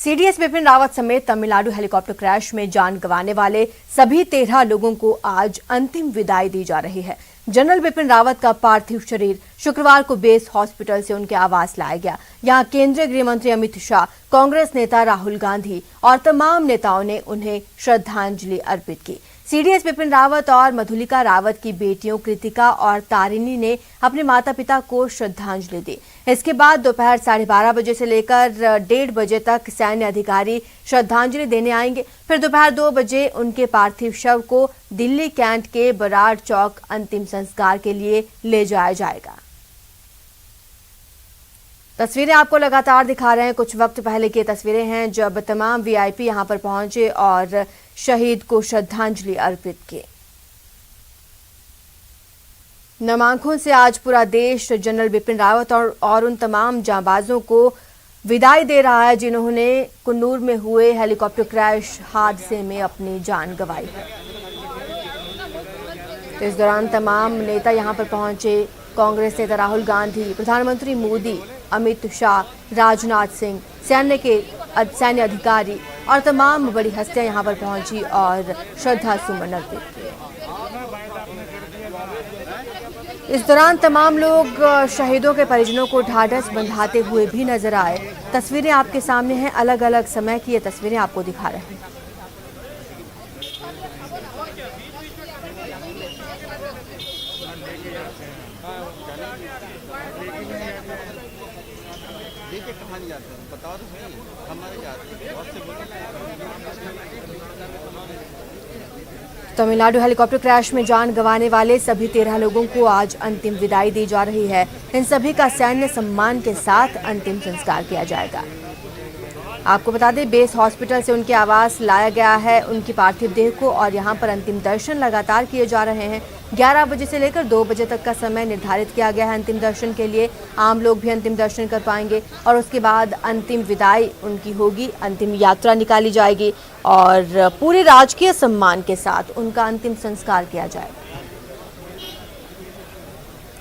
CDS Bipin Rawat समेत Tamil Nadu helicopter crash में जान गंवाने वाले सभी 13 लोगों को आज अंतिम विदाई दी जा रही है। जनरल बिपिन रावत का पार्थिव शरीर शुक्रवार को बेस हॉस्पिटल से उनके आवास लाया गया। यहां केंद्रीय गृह मंत्री अमित शाह, कांग्रेस नेता राहुल गांधी और तमाम नेताओं ने उन्हें श्रद्धांजलि अर्पित की। सीडीएस बिपिन रावत और मधुलिका रावत की बेटियों कृतिका और तारिणी ने अपने माता पिता को श्रद्धांजलि दी। इसके बाद दोपहर 12:30 बजे से लेकर 1:30 बजे तक सैन्य अधिकारी श्रद्धांजलि देने आएंगे। फिर दोपहर 2 बजे उनके पार्थिव शव को दिल्ली कैंट के बराड़ चौक अंतिम संस्कार के लिए ले जाया जाएगा। तस्वीरें आपको लगातार दिखा रहे हैं। कुछ वक्त पहले की तस्वीरें हैं जब तमाम वीआईपी यहां पर पहुंचे और शहीद को श्रद्धांजलि अर्पित की। नम आंखों से आज पूरा देश जनरल बिपिन रावत और उन तमाम जांबाजों को विदाई दे रहा है जिन्होंने कुन्नूर में हुए हेलीकॉप्टर क्रैश हादसे में अपनी जान गंवाई है। तो इस दौरान तमाम नेता यहां पर पहुंचे। कांग्रेस नेता राहुल गांधी, प्रधानमंत्री मोदी, अमित शाह, राजनाथ सिंह, सैन्य अधिकारी और तमाम बड़ी हस्तियां यहां पर पहुंची और श्रद्धा सुमन अर्पित किए। इस दौरान तमाम लोग शहीदों के परिजनों को ढाढ़स बंधाते हुए भी नजर आए। तस्वीरें आपके सामने हैं, अलग अलग समय की ये तस्वीरें आपको दिखा रहे हैं। देखिए कहाँ नहीं जाते हैं, बताओ तो सही, हमारे जाते हैं। तमिलनाडु हेलीकॉप्टर क्रैश में जान गंवाने वाले सभी 13 लोगों को आज अंतिम विदाई दी जा रही है। इन सभी का सैन्य सम्मान के साथ अंतिम संस्कार किया जाएगा। आपको बता दें, बेस हॉस्पिटल से उनके आवास लाया गया है उनकी पार्थिव देह को और यहां पर अंतिम दर्शन लगातार किए जा रहे हैं। 11 बजे से लेकर 2 बजे तक का समय निर्धारित किया गया है अंतिम दर्शन के लिए। आम लोग भी अंतिम दर्शन कर पाएंगे और उसके बाद अंतिम विदाई उनकी होगी, अंतिम यात्रा निकाली जाएगी और पूरे राजकीय सम्मान के साथ उनका अंतिम संस्कार किया जाएगा।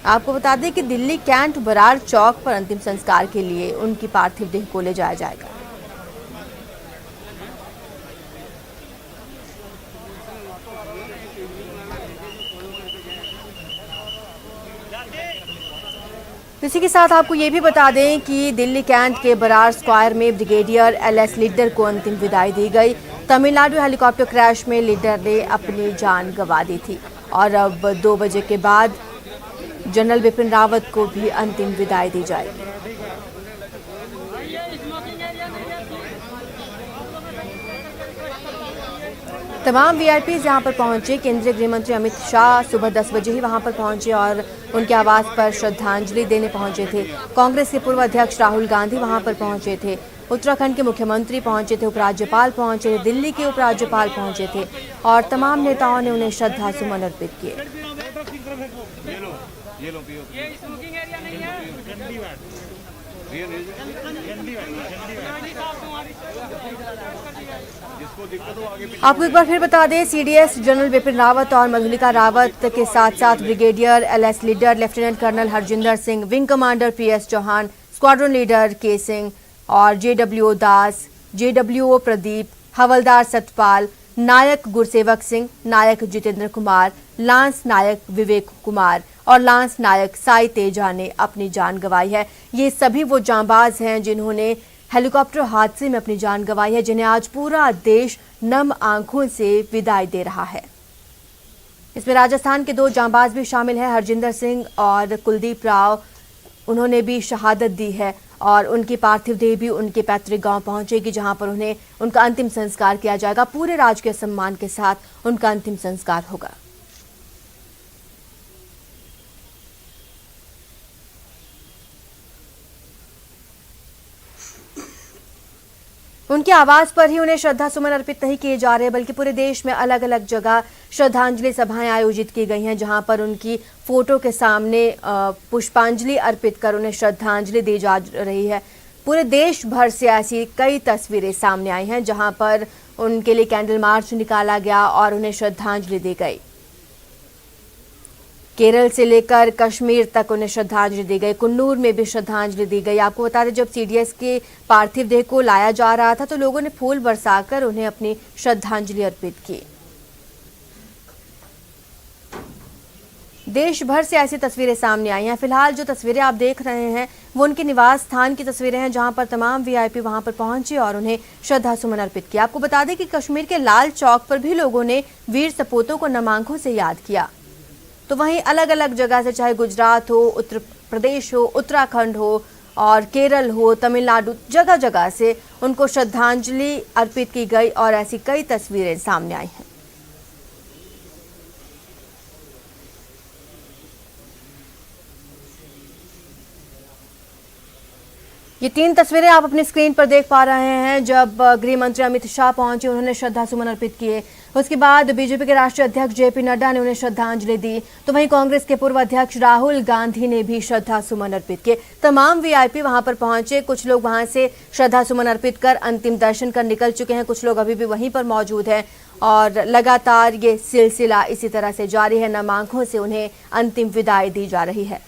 आपको बता दें कि दिल्ली कैंट बराड़ चौक पर अंतिम संस्कार के लिए उनकी पार्थिव देह को ले जाया जाएगा। इसी के साथ आपको ये भी बता दें कि दिल्ली कैंट के बराड़ स्क्वायर में ब्रिगेडियर एलएस लीडर को अंतिम विदाई दी गई। तमिलनाडु हेलीकॉप्टर क्रैश में लीडर ने अपनी जान गंवा दी थी और अब 2 बजे के बाद जनरल बिपिन रावत को भी अंतिम विदाई दी जाएगी। तमाम वीआईपीज यहां पर पहुंचे। केंद्रीय गृह मंत्री अमित शाह सुबह 10 बजे ही वहां पर पहुंचे और उनके आवास पर श्रद्धांजलि देने पहुंचे थे। कांग्रेस के पूर्व अध्यक्ष राहुल गांधी वहां पर पहुंचे थे। उत्तराखंड के मुख्यमंत्री पहुंचे थे, उपराज्यपाल पहुंचे थे, दिल्ली के उपराज्यपाल पहुंचे थे और तमाम नेताओं ने उन्हें श्रद्धा सुमन अर्पित किए। आपको एक बार फिर बता दें, सीडीएस जनरल बिपिन रावत और मधुलिका रावत के साथ साथ brigadier LS Lidder, lieutenant colonel Harjinder Singh, wing commander PS Chauhan, squadron leader K Singh और JWO Das, JWO Pradeep, havildar Satpal, naik Gursewak Singh, naik Jitendra Kumar, lance naik Vivek Kumar और लांस नायक साई तेजा ने अपनी जान गंवाई है। ये सभी वो जांबाज हैं जिन्होंने हेलीकॉप्टर हादसे में अपनी जान गंवाई है, जिन्हें आज पूरा देश नम आंखों से विदाई दे रहा है। इसमें राजस्थान के 2 जांबाज भी शामिल हैं, हरजिंदर सिंह और कुलदीप राव। उन्होंने भी शहादत दी है और उनकी पार्थिव देह भी उनके पैतृक गांव पहुंचेगी, जहां पर उन्हें उनका अंतिम संस्कार किया जाएगा। पूरे राजकीय सम्मान के साथ उनका अंतिम संस्कार होगा। उनके आवास पर ही उन्हें श्रद्धा सुमन अर्पित नहीं किए जा रहे, बल्कि पूरे देश में अलग अलग जगह श्रद्धांजलि सभाएं आयोजित की गई हैं, जहां पर उनकी फोटो के सामने पुष्पांजलि अर्पित कर उन्हें श्रद्धांजलि दी जा रही है। पूरे देश भर से ऐसी कई तस्वीरें सामने आई हैं जहां पर उनके लिए कैंडल मार्च निकाला गया और उन्हें श्रद्धांजलि दी गई। केरल से लेकर कश्मीर तक उन्हें श्रद्धांजलि दी गई। कुन्नूर में भी श्रद्धांजलि दी गई। आपको बता दें, जब सीडीएस के पार्थिव देह को लाया जा रहा था तो लोगों ने फूल बरसाकर उन्हें अपनी श्रद्धांजलि अर्पित की। देश भर से ऐसी तस्वीरें सामने आई हैं। फिलहाल जो तस्वीरें आप देख रहे हैं वो उनके निवास स्थान की तस्वीरें हैं, जहां पर तमाम वीआईपी वहां पर पहुंचे और उन्हें श्रद्धा सुमन अर्पित किया। आपको बता दें कि कश्मीर के लाल चौक पर भी लोगों ने वीर सपूतों को नम आंखों से याद किया। तो वहीं अलग अलग जगह से, चाहे गुजरात हो, उत्तर प्रदेश हो, उत्तराखंड हो और केरल हो, तमिलनाडु, जगह जगह से उनको श्रद्धांजलि अर्पित की गई और ऐसी कई तस्वीरें सामने आई हैं। ये 3 तस्वीरें आप अपनी स्क्रीन पर देख पा रहे हैं। जब गृह मंत्री अमित शाह पहुंचे, उन्होंने श्रद्धा सुमन अर्पित किए। उसके बाद बीजेपी के राष्ट्रीय अध्यक्ष जेपी नड्डा ने उन्हें श्रद्धांजलि दी। तो वहीं कांग्रेस के पूर्व अध्यक्ष राहुल गांधी ने भी श्रद्धा सुमन अर्पित किए। तमाम वीआईपी वहां पर पहुंचे। कुछ लोग वहां से श्रद्धा सुमन अर्पित कर अंतिम दर्शन कर निकल चुके हैं, कुछ लोग अभी भी वहीं पर मौजूद हैं और लगातार ये सिलसिला इसी तरह से जारी है। नम आंखों से उन्हें अंतिम विदाई दी जा रही है।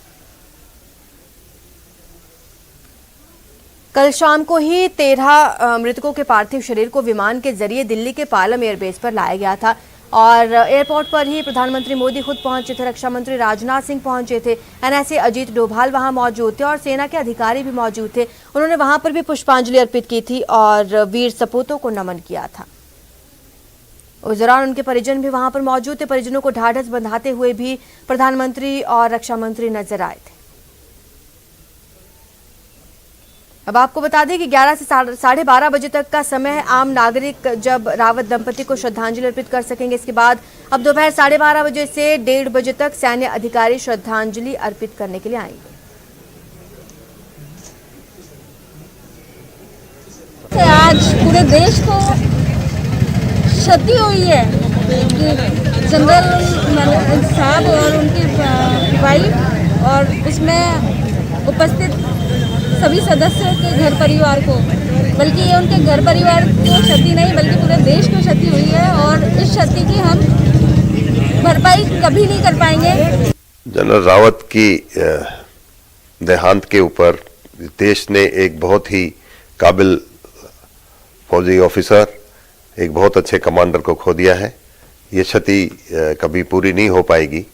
कल शाम को ही 13 मृतकों के पार्थिव शरीर को विमान के जरिए दिल्ली के पालम एयरबेस पर लाया गया था और एयरपोर्ट पर ही प्रधानमंत्री मोदी खुद पहुंचे थे, रक्षा मंत्री राजनाथ सिंह पहुंचे थे, एनएसए अजीत डोभाल वहां मौजूद थे और सेना के अधिकारी भी मौजूद थे। उन्होंने वहां पर भी पुष्पांजलि अर्पित की थी और वीर सपूतों को नमन किया था। उस दौरान उनके परिजन भी वहां पर मौजूद थे। परिजनों को ढाढ़स बंधाते हुए भी प्रधानमंत्री और रक्षा मंत्री नजर आए थे। अब आपको बता दें कि 11 से 12:30 बजे तक का समय है। आम नागरिक जब रावत दंपति को श्रद्धांजलि अर्पित कर सकेंगे। इसके बाद अब दोपहर 12:30 बजे से 1:30 बजे तक सैन्य अधिकारी श्रद्धांजलि अर्पित करने के लिए आएंगे। आज पूरे देश को क्षति हुई है कि जनरल साहब और उनकी वाइफ और उसमें उपस्थित सभी सदस्यों के घर परिवार को, बल्कि ये उनके घर परिवार को क्षति नहीं बल्कि पूरे देश को क्षति हुई है और इस क्षति की हम भरपाई कभी नहीं कर पाएंगे। जनरल रावत की देहांत के ऊपर देश ने एक बहुत ही काबिल फौजी ऑफिसर, एक बहुत अच्छे कमांडर को खो दिया है। ये क्षति कभी पूरी नहीं हो पाएगी।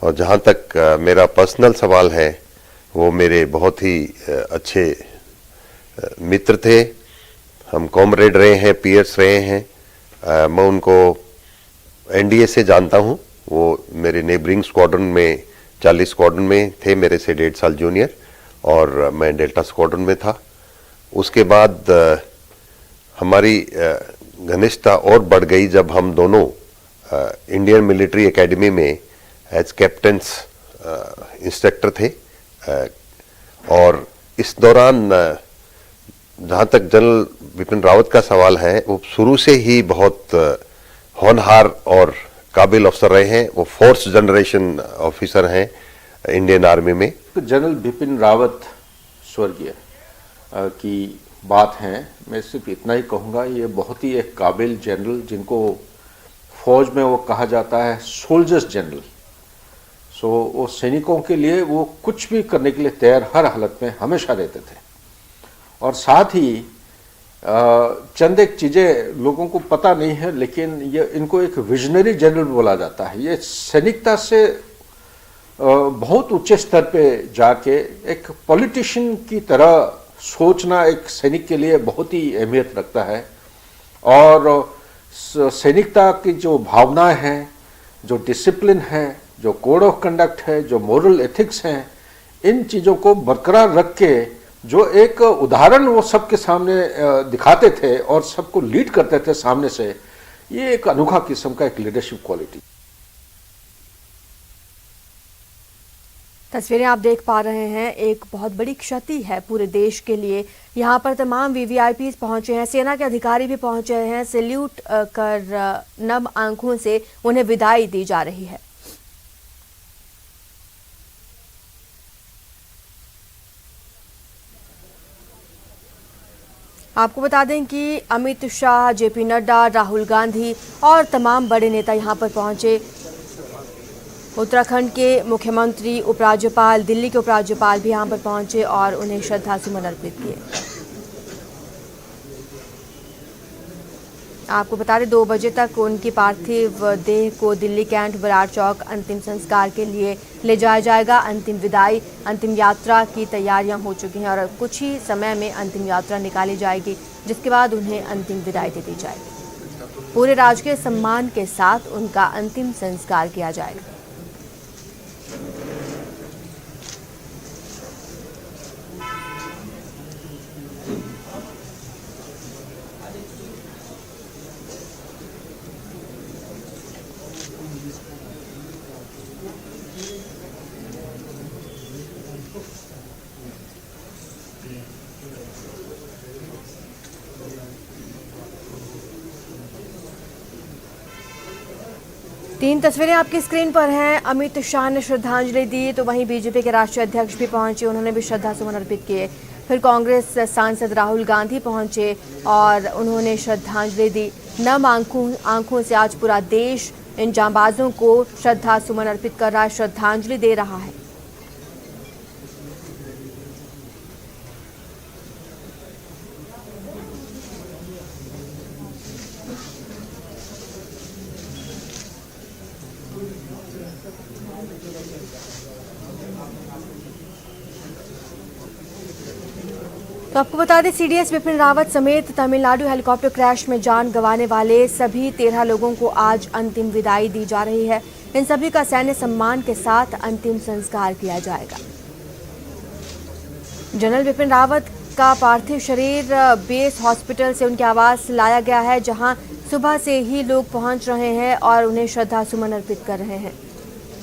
और जहां तक मेरा पर्सनल सवाल है, वो मेरे बहुत ही अच्छे मित्र थे। हम कॉमरेड रहे हैं, पीयर्स रहे हैं। मैं उनको एनडीए से जानता हूं। वो मेरे नेबरिंग स्क्वाड्रन में 40 स्क्वाड्रन में थे, मेरे से 1.5 साल जूनियर, और मैं डेल्टा स्क्वाड्रन में था। उसके बाद हमारी घनिष्ठता और बढ़ गई जब हम दोनों इंडियन मिलिट्री एकेडमी में एज कैप्टन्स इंस्ट्रक्टर थे। और इस दौरान जहाँ तक जनरल बिपिन रावत का सवाल है, वो शुरू से ही बहुत होनहार और काबिल अफसर रहे हैं। वो 4th जनरेशन ऑफिसर हैं इंडियन आर्मी में। जनरल बिपिन रावत स्वर्गीय की बात है, मैं सिर्फ इतना ही कहूँगा, ये बहुत ही एक काबिल जनरल, जिनको फौज में वो कहा जाता है सोल्जर्स जनरल। सो वो सैनिकों के लिए वो कुछ भी करने के लिए तैयार हर हालत में हमेशा रहते थे। और साथ ही चंद एक चीज़ें लोगों को पता नहीं है, लेकिन ये इनको एक विजनरी जनरल बोला जाता है। ये सैनिकता से बहुत ऊंचे स्तर पे जाके एक पॉलिटिशियन की तरह सोचना एक सैनिक के लिए बहुत ही अहमियत रखता है। और सैनिकता की जो भावनाएं हैं, जो डिसिप्लिन है, जो कोड ऑफ कंडक्ट है, जो मोरल एथिक्स हैं, इन चीज़ों को बरकरार रख के जो एक उदाहरण वो सबके सामने दिखाते थे और सबको लीड करते थे सामने से, ये एक अनोखा किस्म का एक लीडरशिप क्वालिटी। तस्वीरें आप देख पा रहे हैं, एक बहुत बड़ी क्षति है पूरे देश के लिए। यहाँ पर तमाम वीवीआईपी पहुंचे हैं, सेना के अधिकारी भी पहुंचे हैं। सैल्यूट कर नम आंखों से उन्हें विदाई दी जा रही है। आपको बता दें कि अमित शाह, जेपी नड्डा, राहुल गांधी और तमाम बड़े नेता यहां पर पहुंचे। उत्तराखंड के मुख्यमंत्री, उपराज्यपाल, दिल्ली के उपराज्यपाल भी यहां पर पहुंचे और उन्हें श्रद्धा सुमन अर्पित किए। आपको बता दें 2 बजे तक उनकी पार्थिव देह को दिल्ली कैंट बराड़ चौक अंतिम संस्कार के लिए ले जाया जाएगा। अंतिम विदाई, अंतिम यात्रा की तैयारियां हो चुकी हैं और कुछ ही समय में अंतिम यात्रा निकाली जाएगी, जिसके बाद उन्हें अंतिम विदाई दे दी जाएगी। पूरे राजकीय सम्मान के साथ उनका अंतिम संस्कार किया जाएगा। तीन तस्वीरें आपकी स्क्रीन पर हैं। अमित शाह ने श्रद्धांजलि दी तो वहीं बीजेपी के राष्ट्रीय अध्यक्ष भी पहुंचे, उन्होंने भी श्रद्धा सुमन अर्पित किए। फिर कांग्रेस सांसद राहुल गांधी पहुंचे और उन्होंने श्रद्धांजलि दी। नम आंखों से आज पूरा देश इन जांबाजों को श्रद्धा सुमन अर्पित कर रहा है, श्रद्धांजलि दे रहा है। तो आपको बता दें सीडीएस विपिन रावत समेत तमिलनाडु हेलीकॉप्टर क्रैश में जान गंवाने वाले सभी 13 लोगों को आज अंतिम विदाई दी जा रही है। इन सभी का सैन्य सम्मान के साथ अंतिम संस्कार किया जाएगा। जनरल विपिन रावत का पार्थिव शरीर बेस हॉस्पिटल से उनके आवास लाया गया है, जहां सुबह से ही लोग पहुंच रहे हैं और उन्हें श्रद्धा सुमन अर्पित कर रहे हैं।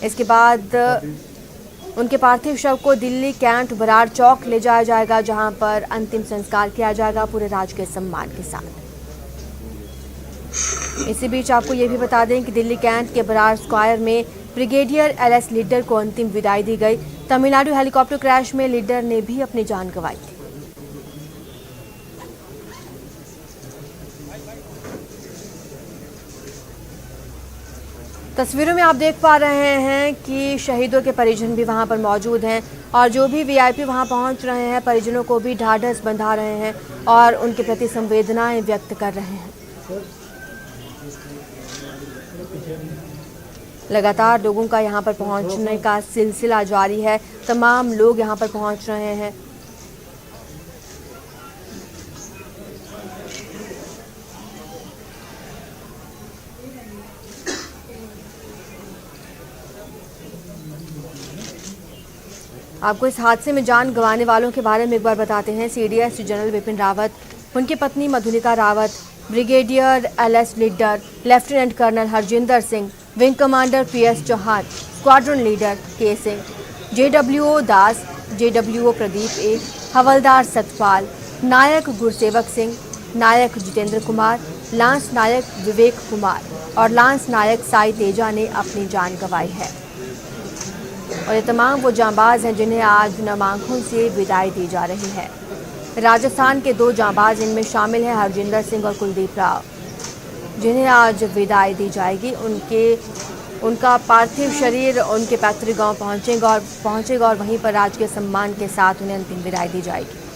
इसके बाद उनके पार्थिव शव को दिल्ली कैंट बराड़ चौक ले जाया जाएगा, जहां पर अंतिम संस्कार किया जाएगा पूरे राजकीय सम्मान के साथ। इसी बीच आपको ये भी बता दें कि दिल्ली कैंट के बराड़ स्क्वायर में ब्रिगेडियर LS लीडर को अंतिम विदाई दी गई। तमिलनाडु हेलीकॉप्टर क्रैश में लीडर ने भी अपनी जान गंवाई थी। तस्वीरों में आप देख पा रहे हैं कि शहीदों के परिजन भी वहां पर मौजूद हैं और जो भी VIP वहां पहुंच रहे हैं, परिजनों को भी ढाढ़स बंधा रहे हैं और उनके प्रति संवेदनाएं व्यक्त कर रहे हैं। लगातार लोगों का यहां पर पहुंचने का सिलसिला जारी है। तमाम लोग यहां पर पहुंच रहे हैं। आपको इस हादसे में जान गंवाने वालों के बारे में एक बार बताते हैं। सीडीएस जनरल विपिन रावत, उनकी पत्नी Madhulika Rawat, brigadier LS Lidder lieutenant colonel Harjinder Singh, wing commander PS Chauhan, squadron leader K Singh, JWO Das, JWO Pradeep A, havildar Satpal, naik Gursewak Singh, naik Jitendra Kumar, lance naik Vivek Kumar और लांस नायक साई तेजा ने अपनी जान गंवाई है। और ये तमाम वो जांबाज हैं जिन्हें आज नम आंखों से विदाई दी जा रही है। राजस्थान के 2 जांबाज इनमें शामिल हैं हरजिंदर सिंह और कुलदीप राव, जिन्हें आज विदाई दी जाएगी। उनका पार्थिव शरीर उनके पैतृक गांव पहुंचेगा और वहीं पर राजकीय सम्मान के साथ उन्हें अंतिम विदाई दी जाएगी।